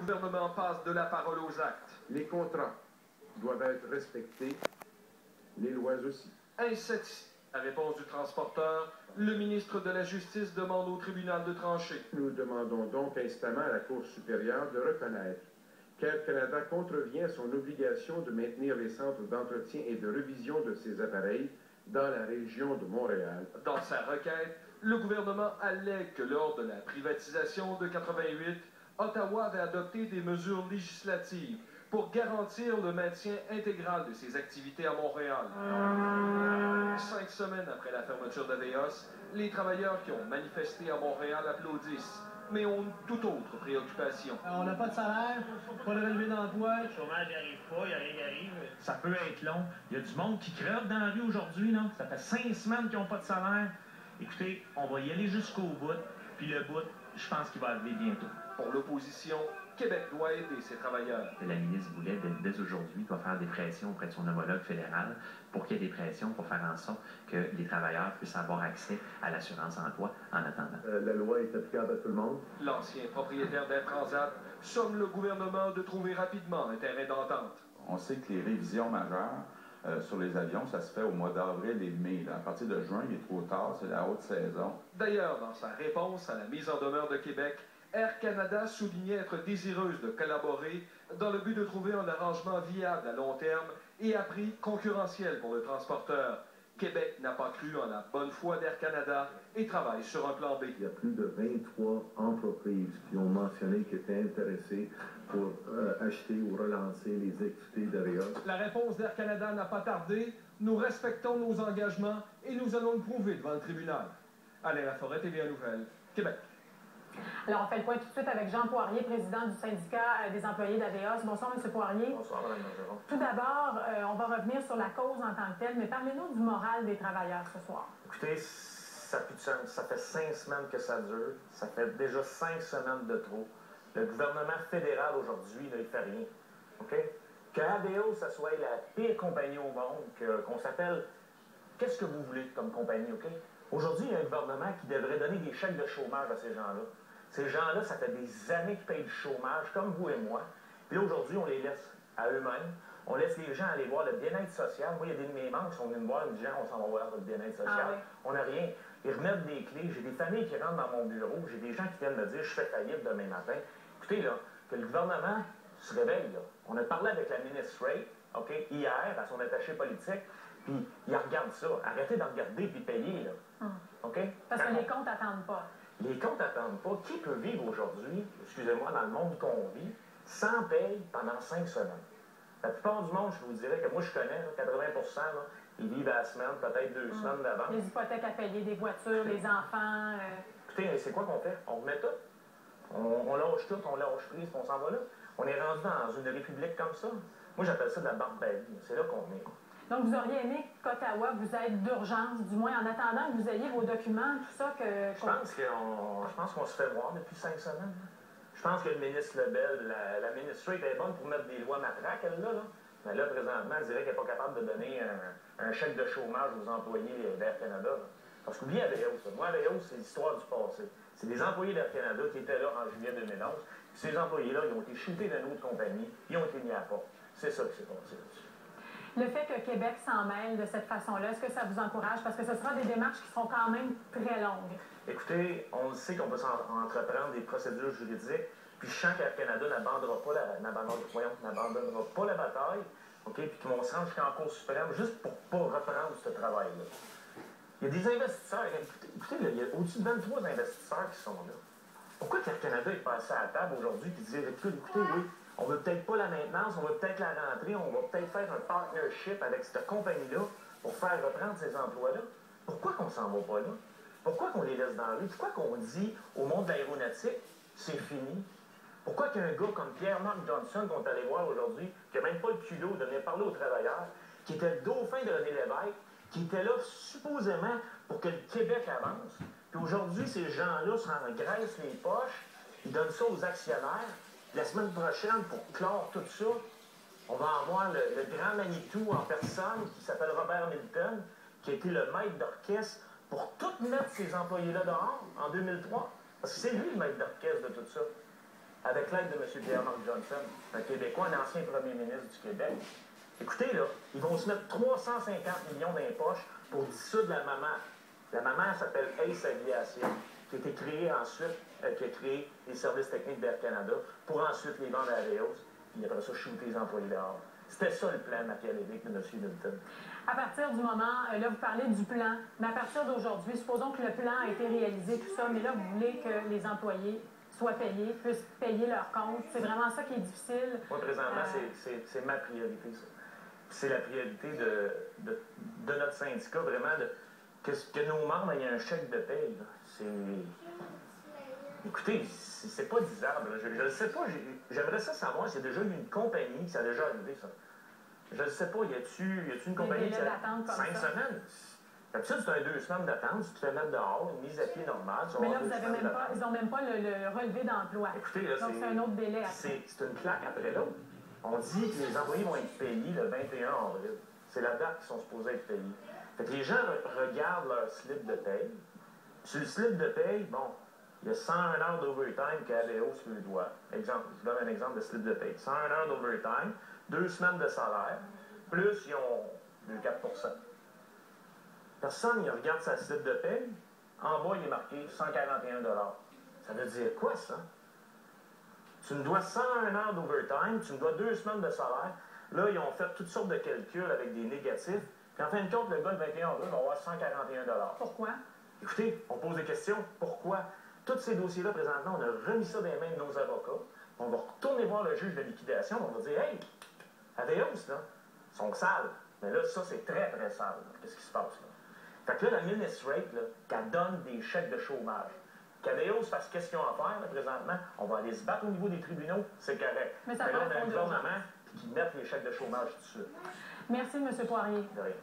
gouvernement passe de la parole aux actes. Les contrats doivent être respectés, les lois aussi. Insatisfait la réponse du transporteur, le ministre de la Justice demande au tribunal de trancher. Nous demandons donc instamment à la Cour supérieure de reconnaître qu'Air Canada contrevient à son obligation de maintenir les centres d'entretien et de révision de ses appareils dans la région de Montréal. Dans sa requête, le gouvernement allègue que lors de la privatisation de 88, Ottawa avait adopté des mesures législatives pour garantir le maintien intégral de ses activités à Montréal. 5 semaines après la fermeture d'Aveos, les travailleurs qui ont manifesté à Montréal applaudissent, mais ont une toute autre préoccupation. On n'a pas de salaire, pas de relevé d'emploi. Le chômage n'arrive pas, il n'y a rien qui arrive. Ça peut être long. Il y a du monde qui crève dans la rue aujourd'hui, là. Ça fait 5 semaines qu'ils n'ont pas de salaire. Écoutez, on va y aller jusqu'au bout, puis le bout, je pense qu'il va arriver bientôt. Pour l'opposition, Québec doit aider ses travailleurs. La ministre voulait, dès aujourd'hui, doit faire des pressions auprès de son homologue fédéral pour qu'il y ait des pressions pour faire en sorte que les travailleurs puissent avoir accès à l'assurance-emploi en attendant. La loi est applicable à tout le monde. L'ancien propriétaire d'Air Transat somme le gouvernement de trouver rapidement un terrain d'entente. On sait que les révisions majeures sur les avions, ça se fait au mois d'avril et de mai. À partir de juin, il est trop tard, c'est la haute saison. D'ailleurs, dans sa réponse à la mise en demeure de Québec, Air Canada soulignait être désireuse de collaborer dans le but de trouver un arrangement viable à long terme et à prix concurrentiel pour le transporteur. Québec n'a pas cru en la bonne foi d'Air Canada et travaille sur un plan B. Il y a plus de 23 entreprises qui ont mentionné qu'elles étaient intéressées pour acheter ou relancer les équipiers d'Aveos. La réponse d'Air Canada n'a pas tardé. Nous respectons nos engagements et nous allons le prouver devant le tribunal. Alain Laforêt, TVA Nouvelle, Québec. Alors, on fait le point tout de suite avec Jean Poirier, président du syndicat des employés d'Aveos. Bonsoir, M. Poirier. Bonsoir, Mme Bergeron. Tout d'abord, on va revenir sur la cause en tant que telle, mais parlez-nous du moral des travailleurs ce soir. Écoutez, ça pue de sens. Ça fait 5 semaines que ça dure. Ça fait déjà 5 semaines de trop. Le gouvernement fédéral, aujourd'hui, il ne fait rien. OK? Que Aveos, ça soit la pire compagnie au monde, qu'on s'appelle... Qu'est-ce que vous voulez comme compagnie, OK? Aujourd'hui, il y a un gouvernement qui devrait donner des chèques de chômage à ces gens-là. Ces gens-là, ça fait des années qu'ils payent du chômage, comme vous et moi. Puis là, aujourd'hui, on les laisse à eux-mêmes. On laisse les gens aller voir le bien-être social. Moi, il y a des de mes membres qui sont venus me voir, ils me disent, on s'en va voir votre bien-être social. Ah oui. On n'a rien. Ils remettent des clés. J'ai des familles qui rentrent dans mon bureau. J'ai des gens qui viennent me dire, je fais faillite demain matin. Écoutez, là, que le gouvernement se réveille, là. On a parlé avec la ministre Ray, OK, hier, à son attaché politique, puis il regarde ça. Arrêtez de regarder puis payer, là. OK? Parce que les comptes n'attendent pas. Les comptes n'attendent pas. Qui peut vivre aujourd'hui, excusez-moi, dans le monde qu'on vit, sans paye pendant 5 semaines? La plupart du monde, je vous dirais que moi, je connais, là, 80%, là, ils vivent à la semaine, peut-être 2 semaines d'avance. Les hypothèques à payer, des voitures, les enfants. Écoutez, c'est quoi qu'on fait? On remet tout. On lâche tout, on lâche prise, puis on s'en va là. On est rendu dans une république comme ça. Moi, j'appelle ça de la barbarie. C'est là qu'on est. Donc, vous auriez aimé qu'Ottawa vous aide d'urgence, du moins en attendant que vous ayez vos documents, tout ça que... Je pense qu'on se fait voir depuis 5 semaines. Je pense que le ministre Lebel, la ministre Ray est bonne pour mettre des lois matraques, elle, là. Mais là, présentement, elle dirait qu'elle n'est pas capable de donner un chèque de chômage aux employés d'Air Canada. Là. Parce qu'oubliez Aveos. Moi, Aveos, c'est l'histoire du passé. C'est des employés d'Air Canada qui étaient là en juillet 2011. Puis ces employés-là, ils ont été shootés d'une autre compagnie. Ils ont été mis à part. C'est ça qui s'est passé là-dessus. Le fait que Québec s'en mêle de cette façon-là, est-ce que ça vous encourage? Parce que ce sera des démarches qui seront quand même très longues. Écoutez, on sait qu'on peut entreprendre des procédures juridiques, puis je sens qu'Air Canada n'abandonnera pas la bataille, OK, puis qu'ils vont se rendre jusqu'en Cour suprême juste pour ne pas reprendre ce travail-là. Il y a des investisseurs, écoutez, là, il y a au-dessus de 23 investisseurs qui sont là. Pourquoi qu'Air Canada est passé à la table aujourd'hui et dit, écoutez, oui, on veut peut-être pas la maintenance, on veut peut-être la rentrée, on va peut-être faire un partnership avec cette compagnie-là pour faire reprendre ces emplois-là. Pourquoi qu'on s'en va pas là? Pourquoi qu'on les laisse dans la rue? Pourquoi qu'on dit au monde de l'aéronautique, c'est fini? Pourquoi qu'un gars comme Pierre-Marc Johnson, qu'on est allé voir aujourd'hui, qui n'a même pas le culot de venir parler aux travailleurs, qui était le dauphin de René Lévesque, qui était là supposément pour que le Québec avance, puis aujourd'hui, ces gens-là s'engraissent les poches, ils donnent ça aux actionnaires. La semaine prochaine, pour clore tout ça, on va avoir le grand Manitou en personne, qui s'appelle Robert Milton, qui a été le maître d'orchestre pour tout mettre ces employés-là dehors en 2003. Parce que c'est lui le maître d'orchestre de tout ça. avec l'aide de M. Pierre-Marc Johnson, un Québécois, un ancien premier ministre du Québec. Écoutez, là, ils vont se mettre 350 millions dans les poches pour dissoudre la maman. La maman s'appelle Ace Aviation, qui a été créée ensuite, qui a créé les services techniques d'Air Canada, pour ensuite les vendre à Avios, puis après ça, shooter les employés dehors. C'était ça le plan machiavélique de M. Milton. À partir du moment, là, vous parlez du plan, mais à partir d'aujourd'hui, supposons que le plan a été réalisé, tout ça, mais là, vous voulez que les employés soient payés, puissent payer leur compte. C'est vraiment ça qui est difficile. Moi, présentement, c'est ma priorité, ça. C'est la priorité de notre syndicat, vraiment, que nos membres aient un chèque de paye. C'est... Écoutez, c'est pas disable. Je ne sais pas, j'aimerais ça savoir s'il y a déjà eu une compagnie qui ça a déjà arrivé, ça. Je ne sais pas, y a-tu une compagnie qui a 5 semaines? D'habitude, c'est un 2 semaines d'attente, tu te fais mettre dehors, une mise à pied normale. Mais là, ils n'ont même pas le relevé d'emploi. Écoutez, là, donc, c'est un autre délai après. C'est une claque après l'autre. On dit que les employés vont être payés le 21 avril. C'est la date qu'ils sont supposés être payés. Fait que les gens regardent leur slip de paye. Sur le slip de paye, bon, il y a 101 heures d'overtime qu'ADO se le doit. Exemple, je vous donne un exemple de slip de paye. 101 heures d'overtime, 2 semaines de salaire, plus ils ont 4%. Personne ne regarde sa slip de paye. En bas, il est marqué 141 $. Ça veut dire quoi, ça? Tu me dois 101 heures d'overtime, tu me dois 2 semaines de salaire. Là, ils ont fait toutes sortes de calculs avec des négatifs. Puis en fin de compte, le gars, le 21 avril, va avoir 141 $. Pourquoi? Écoutez, on pose des questions. Pourquoi? Tous ces dossiers-là, présentement, on a remis ça dans les mains de nos avocats. On va retourner voir le juge de liquidation. On va dire, hey, Adeos, là, ils sont sales. Mais là, ça, c'est très, très sale. Qu'est-ce qui se passe, là? Fait que là, la ministre Rate, là, qu'elle donne des chèques de chômage. Qu'Adeos fasse qu'est-ce qu'ils ont à faire, là, présentement. On va aller se battre au niveau des tribunaux, c'est correct. Mais ça là, on a un gouvernement qui met les chèques de chômage tout de suite. Merci, M. Poirier. De rien.